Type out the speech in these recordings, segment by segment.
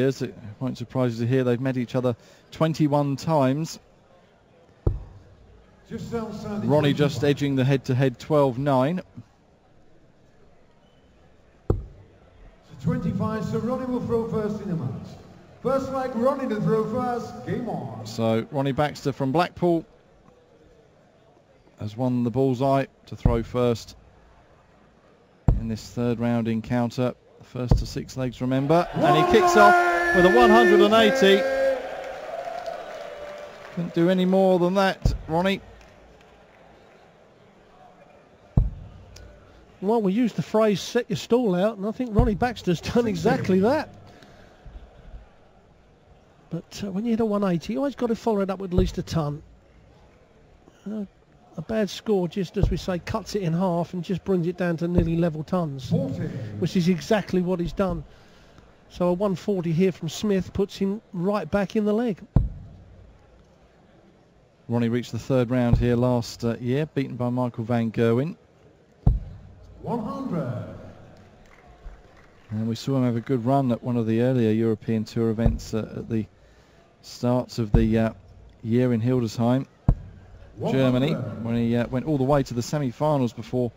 years. It won't surprise you to hear they've met each other 21 times. Ronnie just edging the head-to-head 12-9. 25, so Ronnie will throw first in the match. First leg, Ronnie to throw first, game on. So Ronnie Baxter from Blackpool has won the bullseye to throw first in this third round encounter. First to 6 legs, remember. And he kicks off with a 180. Couldn't do any more than that, Ronnie. Well, we used the phrase set your stall out, and I think Ronnie Baxter's done exactly that. But when you hit a 180, you always got to follow it up with at least a ton. A bad score, just as we say, cuts it in half and just brings it down to nearly level tons, 40. Which is exactly what he's done. So a 140 here from Smith puts him right back in the leg. Ronnie reached the third round here last year, beaten by Michael van Gerwen. 100. And we saw him have a good run at one of the earlier European Tour events at the starts of the year in Hildesheim, Germany, when he went all the way to the semi-finals before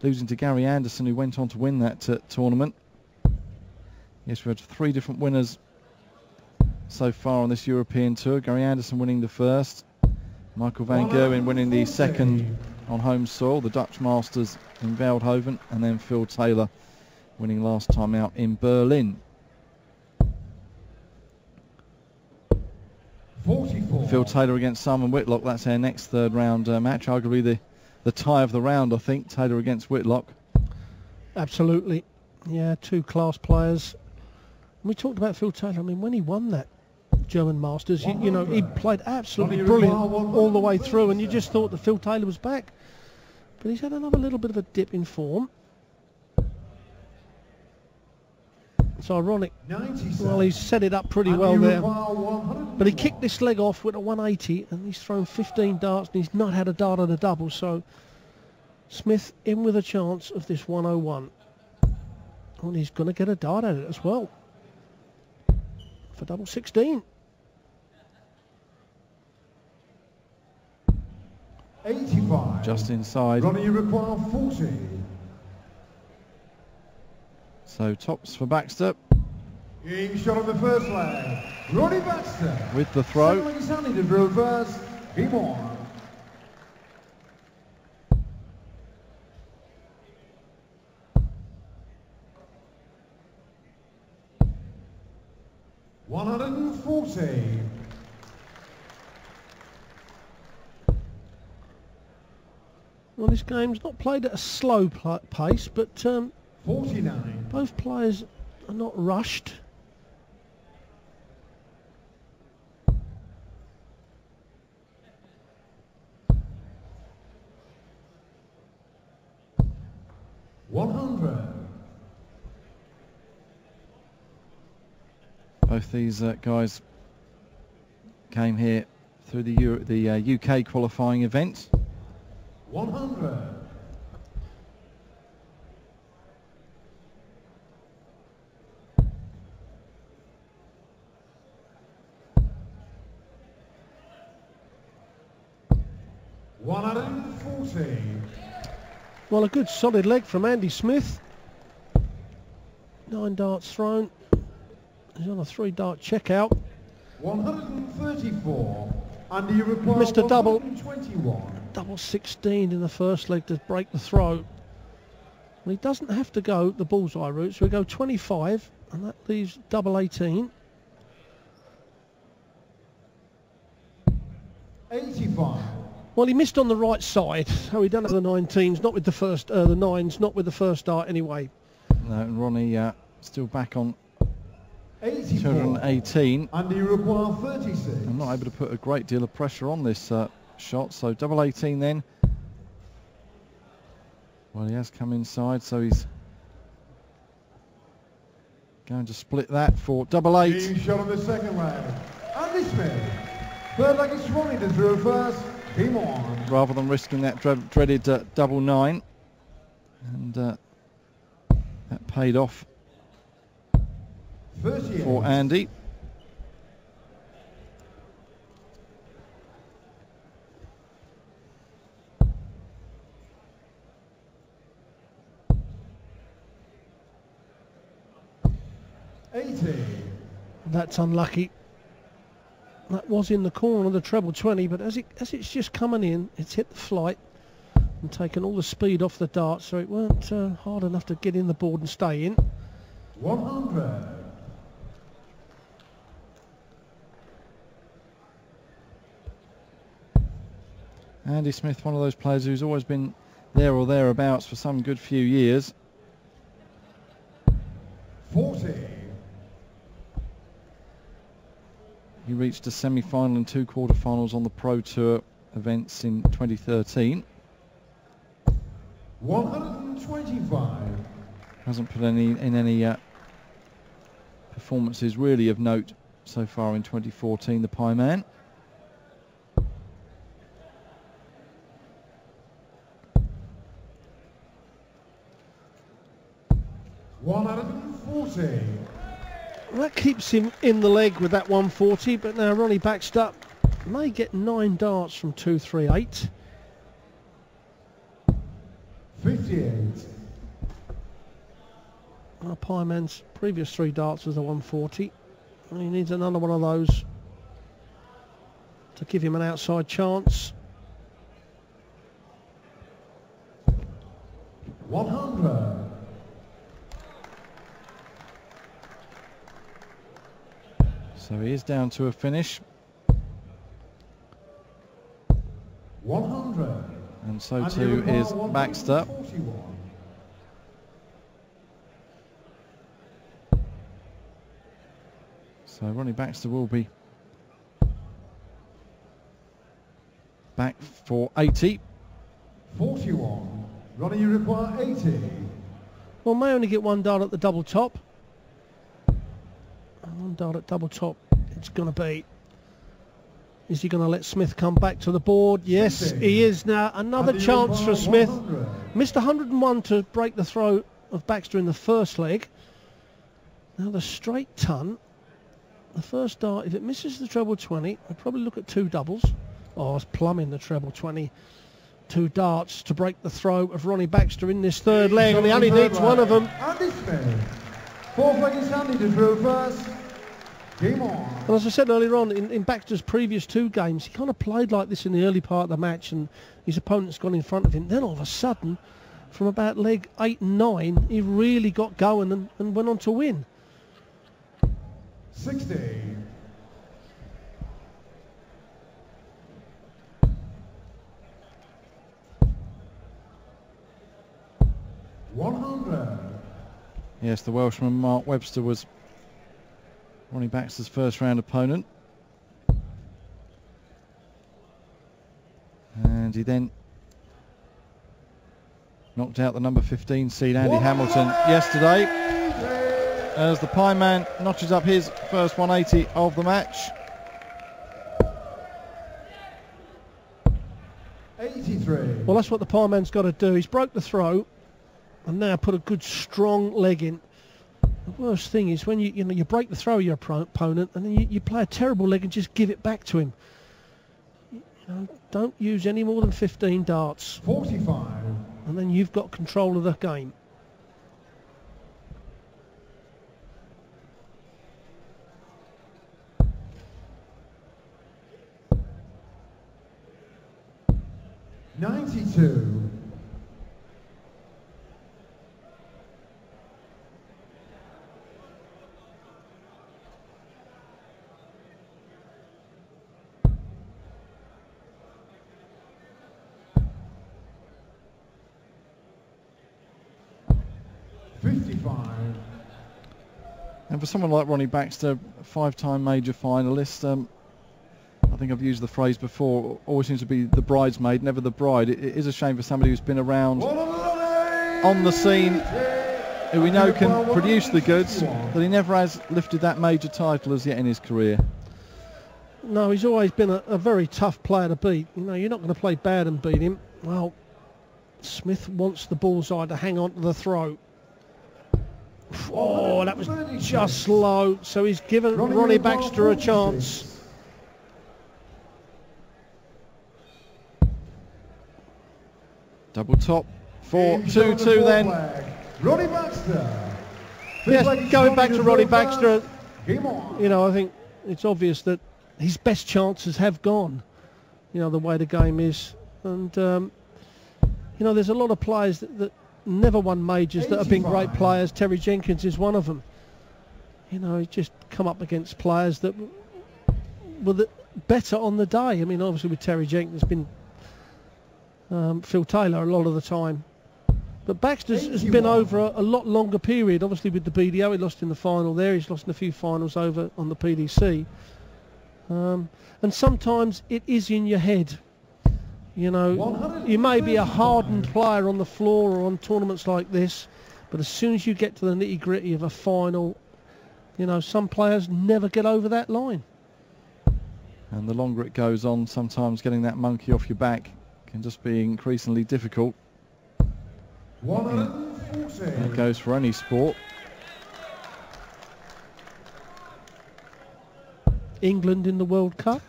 losing to Gary Anderson, who went on to win that tournament. Yes, we had 3 different winners so far on this European Tour. Gary Anderson winning the first, Michael van Gerwen winning the second on home soil, the Dutch Masters in Veldhoven, and then Phil Taylor winning last time out in Berlin. 44. Phil Taylor against Simon Whitlock. That's our next third round match. Arguably the tie of the round, I think. Taylor against Whitlock. Absolutely. Yeah, 2 class players. We talked about Phil Taylor. I mean, when he won that German Masters, you know, he played absolutely brilliant all the way through, and you just thought that Phil Taylor was back. But he's had another little bit of a dip in form. It's ironic. 97. Well, he's set it up pretty well there. But he kicked this leg off with a 180, and he's thrown 15 darts, and he's not had a dart on a double. So Smith in with a chance of this 101. And he's going to get a dart at it as well for double 16. 85. Just inside. Ronnie, you require 40. So tops for Baxter. Game shot on the first leg. Ronnie Baxter with the throw. Second to throw first. Game on. $140. Well, this game's not played at a slow pace, but 49. both players are not rushed. Both these guys came here through the UK qualifying event. 100. $140. Well, a good solid leg from Andy Smith. 9 darts thrown. He's on a 3-dart checkout. 134. And you require Missed a double. 121. Double 16 in the first leg to break the throw. Well, he doesn't have to go the bullseye route, so we go 25, and that leaves double 18. 85. Well, he missed on the right side, so he done it with the 19s, not with the first, the 9s, not with the first dart anyway. No, and Ronnie still back on 84. 218. And you require 36. I'm not able to put a great deal of pressure on this shot, so double 18 then. Well, he has come inside, so he's going to split that for double 8. Team shot on the second leg. Andy Smith. Third leg is Ronnie to throw first. Game on. Rather than risking that dreaded double 9. And that paid off. for Andy. That's unlucky. That was in the corner of the treble 20, but as it's just coming in, it's hit the flight and taken all the speed off the dart, so it weren't hard enough to get in the board and stay in. 100. Andy Smith, one of those players who's always been there or thereabouts for some good few years. 40. He reached a semi-final and 2 quarter-finals on the Pro Tour events in 2013. 125. Hasn't put in any performances really of note so far in 2014, the Pie Man. That keeps him in the leg with that 140, but now Ronnie Baxter may get 9 darts from 238. 58. Our Pie Man's previous 3 darts was a 140. And he needs another one of those to give him an outside chance. 100. So he is down to a finish. 100. And so too is Baxter. 41. So Ronnie Baxter will be back for 80. 41. Ronnie, you require 80. Well, may only get 1 dart at the double top. And 1 dart at double top it's going to be. Is he going to let Smith come back to the board? Yes, 50. he is now. Another chance for Smith. 100. Missed 101 to break the throw of Baxter in the first leg. Now the straight ton. The first dart, if it misses the treble 20, I'd probably look at 2 doubles. Oh, it's plumbing the treble 20. 2 darts to break the throw of Ronnie Baxter in this third leg, and he only needs one of them. Andy Smith. 4th leg is Andy to throw first. Game on. And as I said earlier on, in Baxter's previous 2 games, he kind of played like this in the early part of the match, and his opponent's gone in front of him. Then all of a sudden, from about leg 8 and 9, he really got going and went on to win. 60. 100. Yes, the Welshman Mark Webster was Ronnie Baxter's first round opponent. And he then knocked out the number 15 seed Andy Hamilton yesterday, as the Pie Man notches up his first 180 of the match. 83. Well, that's what the Pie Man's got to do. He's broke the throw and now put a good strong leg in. The worst thing is when you break the throw of your opponent and then you play a terrible leg and just give it back to him. Don't use any more than 15 darts. 45. And then you've got control of the game. $92. 55. And for someone like Ronnie Baxter, 5-time major finalist, I think I've used the phrase before, always seems to be the bridesmaid, never the bride. It is a shame for somebody who's been around on the scene, who we know can produce the goods, that he never has lifted that major title as yet in his career. No, he's always been a very tough player to beat. You're not going to play bad and beat him. Well, Smith wants the bullseye to hang on to the throw. Oh, that was just slow. So he's given Ronnie Baxter a chance. Double top, 4-2-2 then. Ronnie Baxter. Yes, going back to Ronnie Baxter, you know, I think it's obvious that his best chances have gone, you know, the way the game is. And, you know, there's a lot of players that never won majors that have been great players. Terry Jenkins is one of them. You know, he just come up against players that were better on the day. I mean, obviously with Terry Jenkins, it's been Phil Taylor a lot of the time. But Baxter's has been over a lot longer period. Obviously with the BDO, he lost in the final there. He's lost in a few finals over on the PDC. And sometimes it is in your head. You know, you may be a hardened player on the floor or on tournaments like this, but as soon as you get to the nitty-gritty of a final, you know, some players never get over that line. And the longer it goes on, sometimes getting that monkey off your back can just be increasingly difficult. That goes for any sport. England in the World Cup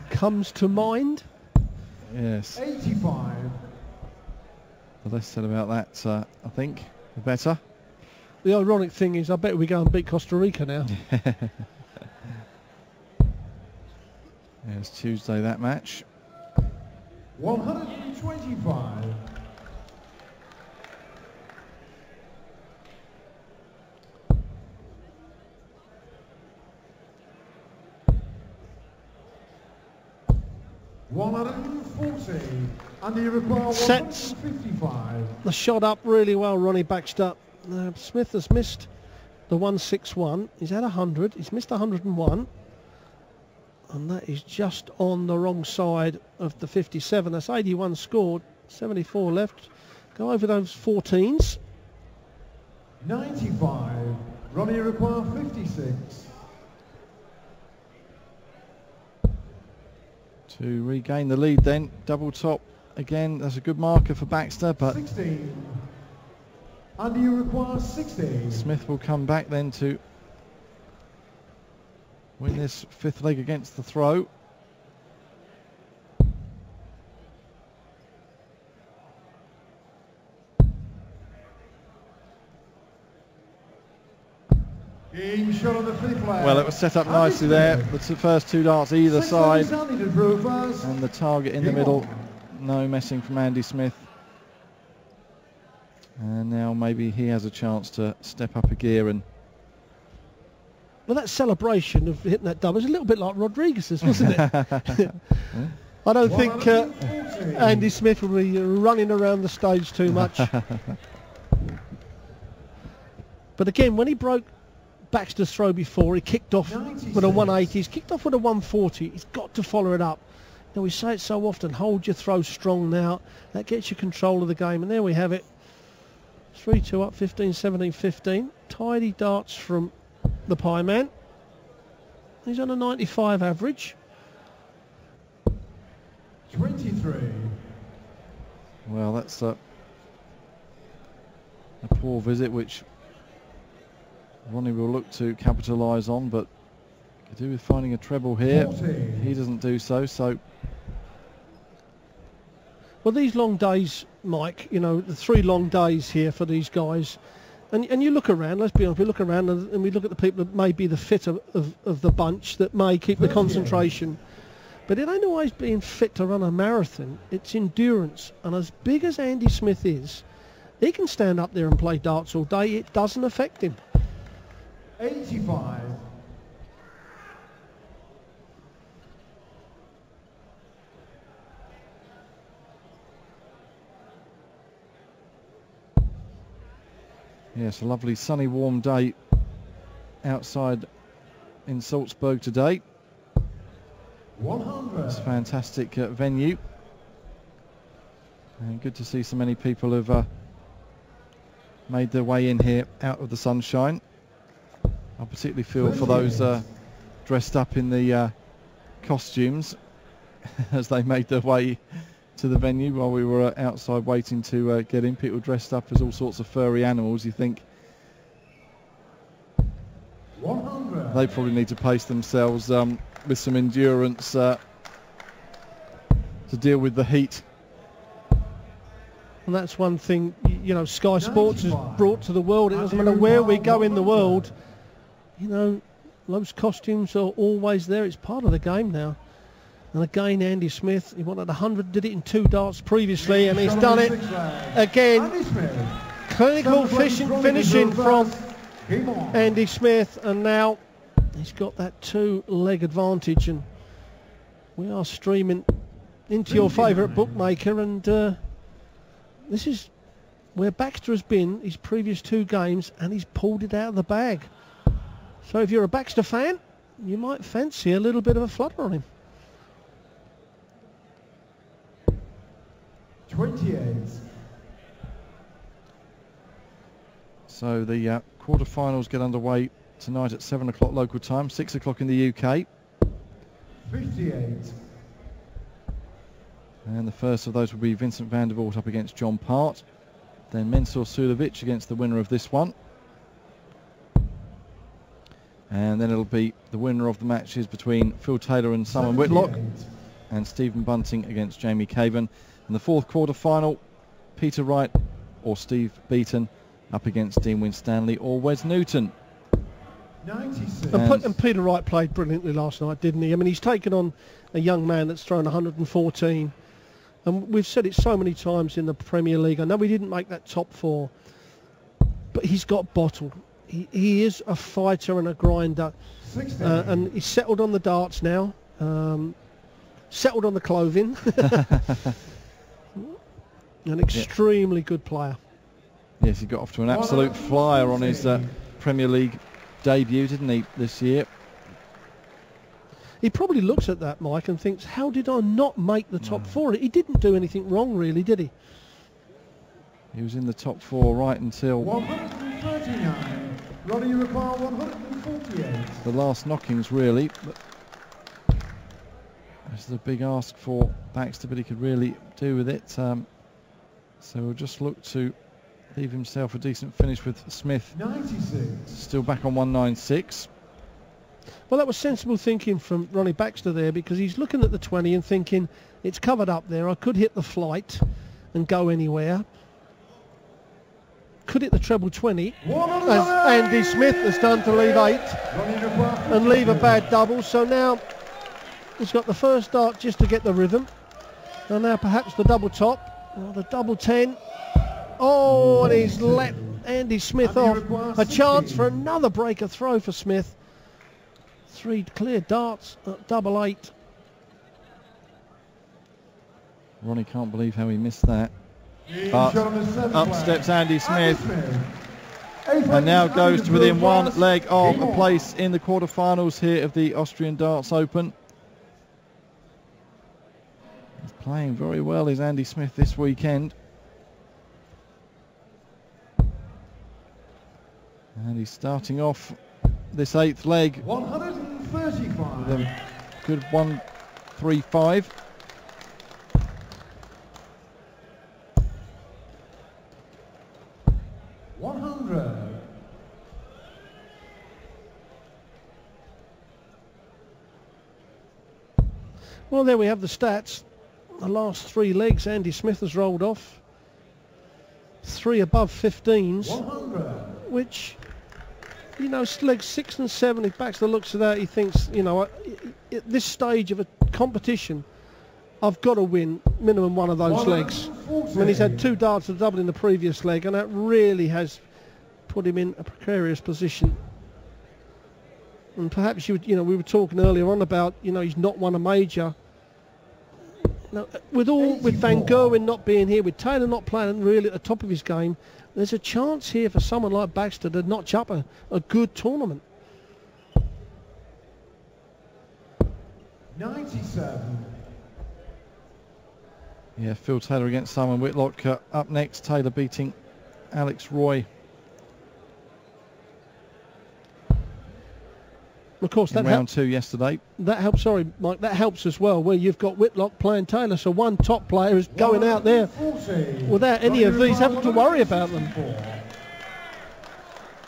comes to mind. Yes. 85. The less said about that, I think, the better. The ironic thing is, I bet we go and beat Costa Rica now. Yeah, it's Tuesday, that match. 125. And you require sets 155. The shot up really well, Ronnie Baxter. Smith has missed the 161. He's had 100. He's missed 101. And that is just on the wrong side of the 57. That's 81 scored, 74 left. Go over those 14s. 95. Ronnie require 56. To regain the lead then, double top again. That's a good marker for Baxter, but 16. And you require 60. Smith will come back then to win this fifth leg against the throw. Shot on the fifth leg. Well, it was set up nicely there. The first two darts either side, and the target in the middle. No messing from Andy Smith. And now maybe he has a chance to step up a gear. And well, that celebration of hitting that double is a little bit like Rodriguez's, wasn't it? I don't think Andy Smith will be running around the stage too much. But again, when he broke Baxter's throw before, he kicked off with a 180, he's kicked off with a 140, he's got to follow it up. Now, we say it so often, hold your throw strong now, that gets you control of the game, and there we have it. 3-2 up, 15, 17, 15. Tidy darts from the Pie Man. He's on a 95 average. 23. Well, that's a poor visit, which Ronnie will look to capitalise on, but could do with finding a treble here. 40. He doesn't do so. Well, these long days, Mike, you know, the 3 long days here for these guys, and you look around, let's be honest, we look around and we look at the people that may be the fit of the bunch, that may keep the concentration. But it ain't always being fit to run a marathon, it's endurance. And as big as Andy Smith is, he can stand up there and play darts all day, it doesn't affect him. 85. Yes, a lovely sunny warm day outside in Salzburg today. 100. It's a fantastic venue, and good to see so many people have made their way in here out of the sunshine. I particularly feel for those dressed up in the costumes as they made their way to the venue while we were outside waiting to get in. People dressed up as all sorts of furry animals. You think they probably need to pace themselves with some endurance to deal with the heat. And that's one thing, you know, Sky Sports has brought to the world. It doesn't matter where we go in the world, you know, those costumes are always there. It's part of the game now. And again, Andy Smith, he wanted 100, did it in 2 darts previously, and he's done it again. Clinical finishing from Andy Smith, and now he's got that 2-leg advantage, and we are streaming into your favourite bookmaker, and this is where Baxter has been his previous 2 games, and he's pulled it out of the bag. So if you're a Baxter fan, you might fancy a little bit of a flutter on him. 28. So the quarterfinals get underway tonight at 7 o'clock local time, 6 o'clock in the UK. 58. And the first of those will be Vincent van der Voort up against John Part. Then Mensur Suljovic against the winner of this one. And then it'll be the winner of the matches between Phil Taylor and Simon Whitlock, and Stephen Bunting against Jamie Caven. In the 4th quarter-final, Peter Wright or Steve Beaton up against Dean Winstanley or Wes Newton. 96. And Peter Wright played brilliantly last night, didn't he? I mean, he's taken on a young man that's thrown 114. And we've said it so many times in the Premier League. I know we didn't make that top 4, but he's got bottled. He is a fighter and a grinder. And he's settled on the darts now. Settled on the clothing. An extremely good player. Yes, he got off to an absolute flyer on his Premier League debut, didn't he, this year? He probably looks at that, Mike, and thinks, how did I not make the top 4? He didn't do anything wrong, really, did he? He was in the top 4 right until 139. Ronnie, you require 148. the last knockings, really. But this is a big ask for Baxter, but he could really do with it. So we'll just look to leave himself a decent finish with Smith. 96. Still back on 196. Well, that was sensible thinking from Ronnie Baxter there, because he's looking at the 20 and thinking, it's covered up there. I could hit the flight and go anywhere. Could hit the treble 20, as Andy Smith has done to leave 8 and leave a bad double. So now he's got the first dart just to get the rhythm. And now perhaps the double top, or the double 10. Oh, and he's let Andy Smith off. A chance for another breaker throw for Smith. 3 clear darts at double 8. Ronnie can't believe how he missed that. But up steps Andy Smith, and now goes to within 1 leg of a place in the quarterfinals here of the Austrian Darts Open. He's playing very well, is Andy Smith, this weekend. And he's starting off this 8th leg 135. with a good 135. Well, there we have the stats. The last 3 legs Andy Smith has rolled off. 3 above 15s, 100. which, you know, legs 6 and 7, if Baxter looks at that, he thinks, you know, at this stage of a competition, I've got to win minimum 1 of those legs. I mean, he's had 2 darts of double in the previous leg, and that really has put him in a precarious position. And perhaps we were talking earlier on about, he's not won a major. Now, with Van Gerwen not being here, with Taylor not playing really at the top of his game, there's a chance here for someone like Baxter to notch up a good tournament. 97. Yeah, Phil Taylor against Simon Whitlock up next. Taylor beating Alex Roy. Of course, that round 2 yesterday. That helps. Sorry, Mike. That helps as well. Where you've got Whitlock playing Taylor, so one top player is going out there without any of these having to worry about them.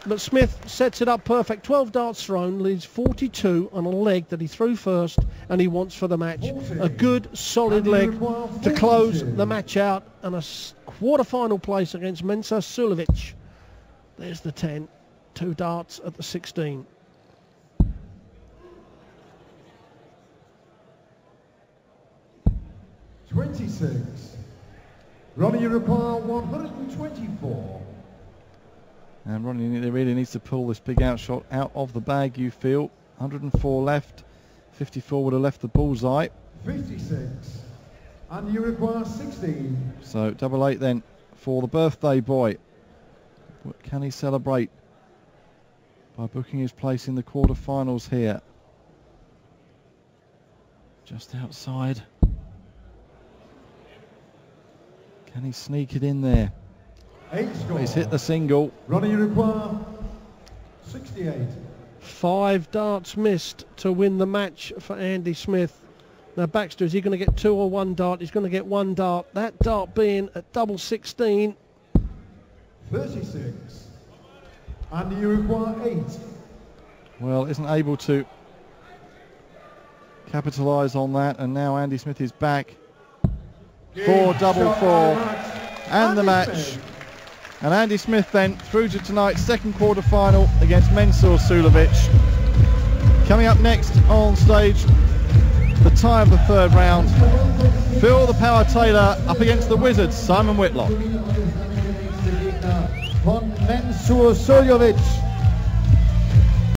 but Smith sets it up perfect. 12 darts thrown, leads 42 on a leg that he threw first, and he wants for the match. A good, solid leg to close the match out, and a quarter-final place against Mensa Sulovic. There's the 10. 2 darts at the 16. Ronnie, you require 124. And Ronnie really needs to pull this big outshot out of the bag, you feel. 104 left. 54 would have left the bullseye. 56. And you require 16. So double 8 then for the birthday boy. What can he celebrate by booking his place in the quarterfinals here? Just outside. Can he sneak it in there? 8 score. He's hit the single. Ronnie, you require 68. 5 darts missed to win the match for Andy Smith. Now Baxter, is he going to get 2 or 1 dart? He's going to get 1 dart. That dart being at double 16. 36. And you require 8. Well, isn't able to capitalise on that, and now Andy Smith is back. 4 double 4 and the match. And Andy Smith then through to tonight's second quarter final against Mensur Sulovic. Coming up next on stage, the tie of the third round. Phil the Power Taylor up against the Wizards, Simon Whitlock. Von Mensur Sulovic.